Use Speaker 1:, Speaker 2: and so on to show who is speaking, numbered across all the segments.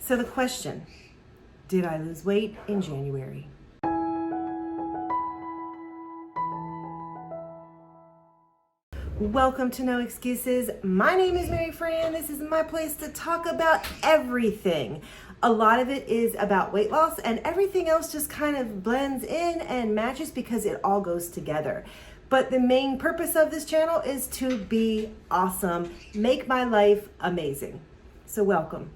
Speaker 1: So the question, did I lose weight in January? Welcome to No Excuses. My name is Mary Fran. This is my place to talk about everything. A lot of it is about weight loss, and everything else just kind of blends in and matches because it all goes together. But the main purpose of this channel is to be awesome, make my life amazing. So welcome.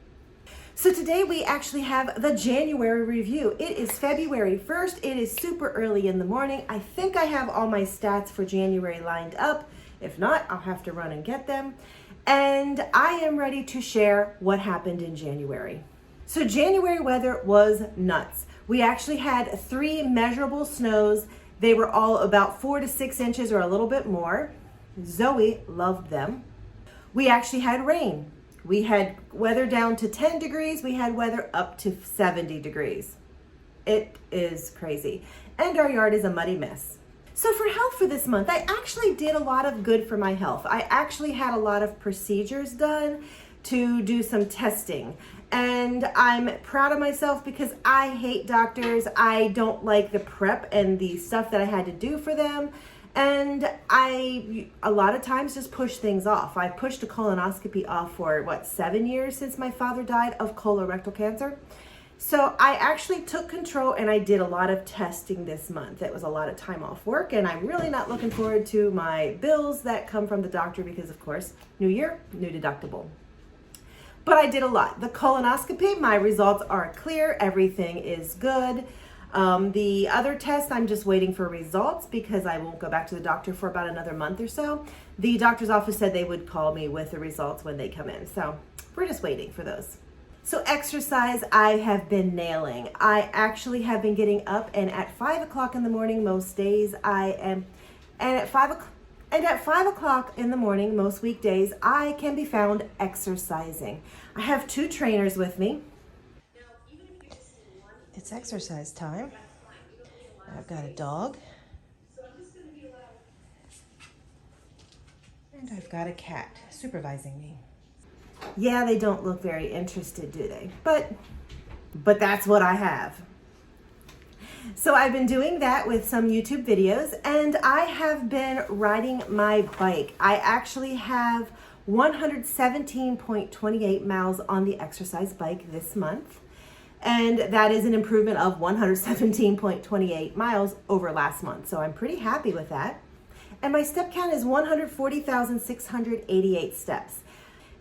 Speaker 1: So today we actually have the January review. It is February 1st. It is super early in the morning. I think I have all my stats for January lined up. If not, I'll have to run and get them. And I am ready to share what happened in January. So January weather was nuts. We actually had 3 measurable snows. They were all about 4 to 6 inches or a little bit more. Zoe loved them. We actually had rain. We had weather down to 10 degrees. We had weather up to 70 degrees. It is crazy. And our yard is a muddy mess. So for health for this month, I actually did a lot of good for my health. I actually had a lot of procedures done to do some testing. And I'm proud of myself because I hate doctors. I don't like the prep and the stuff that I had to do for them. And I, a lot of times, just push things off. I pushed a colonoscopy off for, 7 years since my father died of colorectal cancer. So I actually took control and I did a lot of testing this month. It was a lot of time off work, and I'm really not looking forward to my bills that come from the doctor because, of course, new year, new deductible. But I did a lot. The colonoscopy, my results are clear. Everything is good. The other test, I'm just waiting for results because I won't go back to the doctor for about another month or so. The doctor's office said they would call me with the results when they come in. So we're just waiting for those. So exercise, I have been nailing. I actually have been getting up, and at 5 o'clock in the morning most days and at 5 o'clock in the morning most weekdays, I can be found exercising. I have 2 trainers with me. It's exercise time. I've got a dog. And I've got a cat supervising me. Yeah, they don't look very interested, do they? But that's what I have. So I've been doing that with some YouTube videos, and I have been riding my bike. I actually have 117.28 miles on the exercise bike this month. And that is an improvement of 117.28 miles over last month. So I'm pretty happy with that. And my step count is 140,688 steps.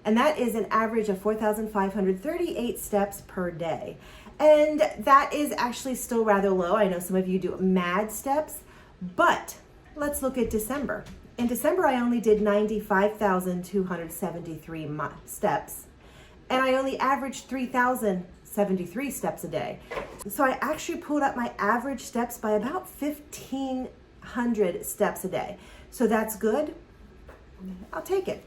Speaker 1: And that is an average of 4,538 steps per day. And that is actually still rather low. I know some of you do mad steps, but let's look at December. In December, I only did 95,273 steps, and I only averaged 3,073 steps a day. So I actually pulled up my average steps by about 1,500 steps a day. So that's good. I'll take it.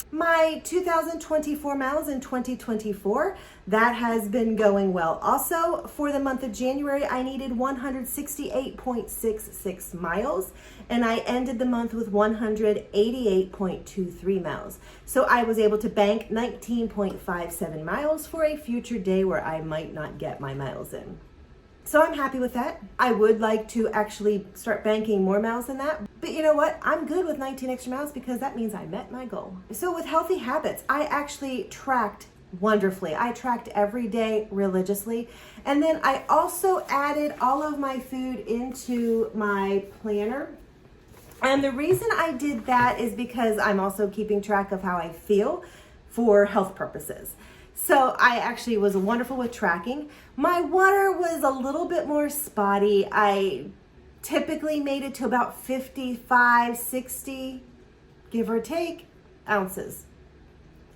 Speaker 1: My 2024 miles in 2024, that has been going well. Also, for the month of January, I needed 168.66 miles, and I ended the month with 188.23 miles. So I was able to bank 19.57 miles for a future day where I might not get my miles in. So I'm happy with that. I would like to actually start banking more miles than that. But you know what? I'm good with 19 extra miles because that means I met my goal. So with healthy habits, I actually tracked wonderfully. I tracked every day religiously. And then I also added all of my food into my planner. And the reason I did that is because I'm also keeping track of how I feel for health purposes. So I actually was wonderful with tracking. My water was a little bit more spotty. I typically made it to about 55, 60, give or take, ounces.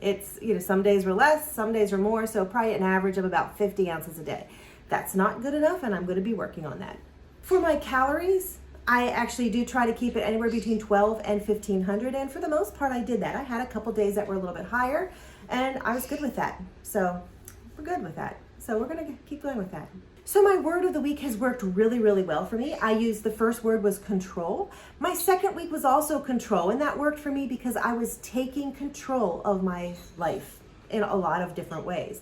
Speaker 1: It's, some days were less, some days were more, so probably an average of about 50 ounces a day. That's not good enough, and I'm going to be working on that. For my calories, I actually do try to keep it anywhere between 12 and 1,500, and for the most part, I did that. I had a couple days that were a little bit higher, and I was good with that. So we're good with that. So we're going to keep going with that. So my word of the week has worked really, really well for me. I used, the first word was control. My second week was also control, and that worked for me because I was taking control of my life in a lot of different ways.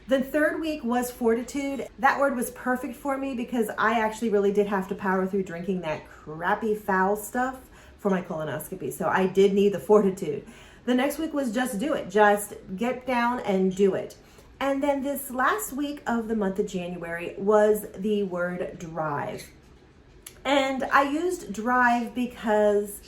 Speaker 1: The third week was fortitude. That word was perfect for me because I actually really did have to power through drinking that crappy foul stuff for my colonoscopy. So I did need the fortitude. The next week was just do it. Just get down and do it. And then this last week of the month of January was the word drive. And I used drive because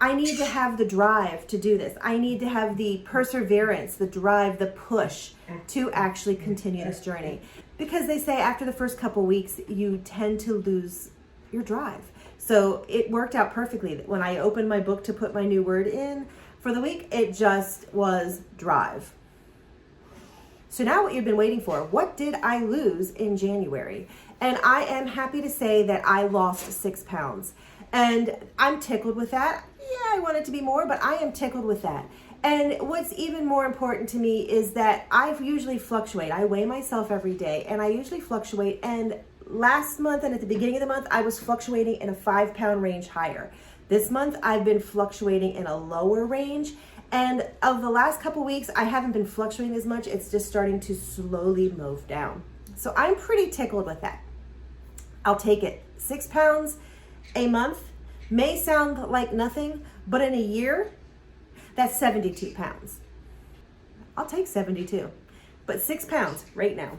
Speaker 1: I need to have the drive to do this. I need to have the perseverance, the drive, the push to actually continue this journey. Because they say after the first couple weeks, you tend to lose your drive. So it worked out perfectly. When I opened my book to put my new word in for the week, it just was drive. So now what you've been waiting for, what did I lose in January? And I am happy to say that I lost 6 pounds. And I'm tickled with that. Yeah, I want it to be more, but I am tickled with that. And what's even more important to me is that I usually fluctuate. I weigh myself every day and I usually fluctuate. And last month and at the beginning of the month, I was fluctuating in a 5-pound range higher. This month, I've been fluctuating in a lower range. And of the last couple weeks, I haven't been fluctuating as much. It's just starting to slowly move down. So I'm pretty tickled with that. I'll take it. 6 pounds a month may sound like nothing, but in a year, that's 72 pounds. I'll take 72, but 6 pounds right now.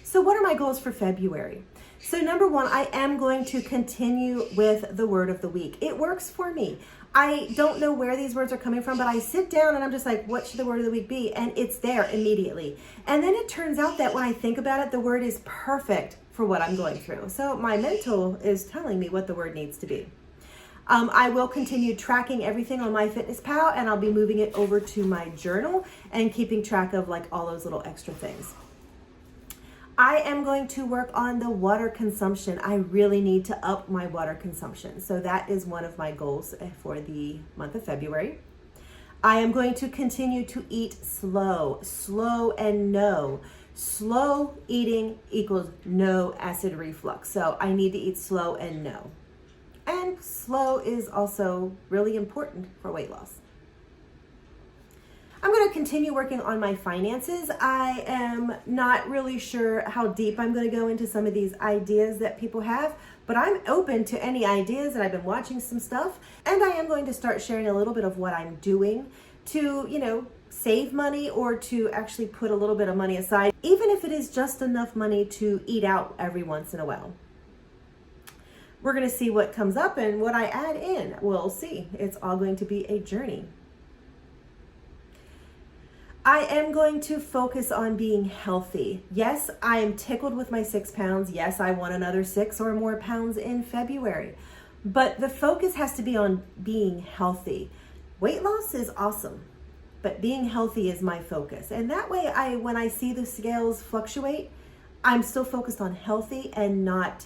Speaker 1: So what are my goals for February? So number one, I am going to continue with the word of the week. It works for me. I don't know where these words are coming from, but I sit down and I'm just like, what should the word of the week be? And it's there immediately. And then it turns out that when I think about it, the word is perfect for what I'm going through. So my mental is telling me what the word needs to be. I will continue tracking everything on MyFitnessPal, and I'll be moving it over to my journal and keeping track of like all those little extra things. I am going to work on the water consumption. I really need to up my water consumption. So that is one of my goals for the month of February. I am going to continue to eat slow and no. Slow eating equals no acid reflux. So I need to eat slow and no. And slow is also really important for weight loss. I'm going to continue working on my finances. I am not really sure how deep I'm going to go into some of these ideas that people have, but I'm open to any ideas, and I've been watching some stuff, and I am going to start sharing a little bit of what I'm doing to, save money or to actually put a little bit of money aside, even if it is just enough money to eat out every once in a while. We're going to see what comes up and what I add in. We'll see. It's all going to be a journey. I am going to focus on being healthy. Yes, I am tickled with my 6 pounds. Yes, I want another 6 or more pounds in February. But the focus has to be on being healthy. Weight loss is awesome, but being healthy is my focus. And that way, when I see the scales fluctuate, I'm still focused on healthy and not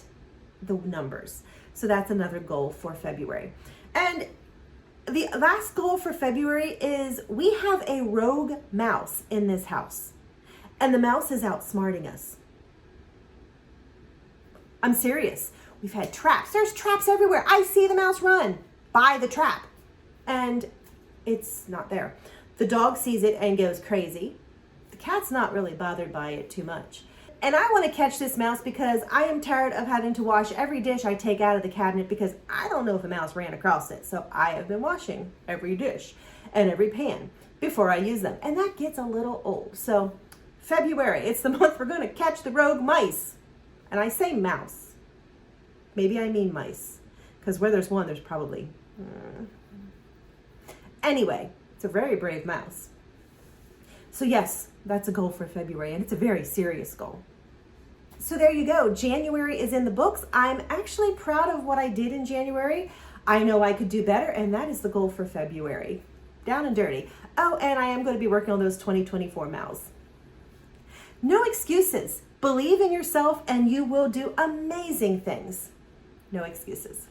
Speaker 1: the numbers. So that's another goal for February. And the last goal for February is we have a rogue mouse in this house, and the mouse is outsmarting us. I'm serious. We've had traps. There's traps everywhere. I see the mouse run by the trap, and it's not there. The dog sees it and goes crazy. The cat's not really bothered by it too much. And I want to catch this mouse because I am tired of having to wash every dish I take out of the cabinet because I don't know if a mouse ran across it. So I have been washing every dish and every pan before I use them. And that gets a little old. So February, it's the month we're going to catch the rogue mice. And I say mouse. Maybe I mean mice. Because where there's one, there's probably... Anyway, it's a very brave mouse. So yes, that's a goal for February, and it's a very serious goal. So there you go. January is in the books. I'm actually proud of what I did in January. I know I could do better, and that is the goal for February. Down and dirty. Oh, and I am going to be working on those 2024 mouths. No excuses. Believe in yourself, and you will do amazing things. No excuses.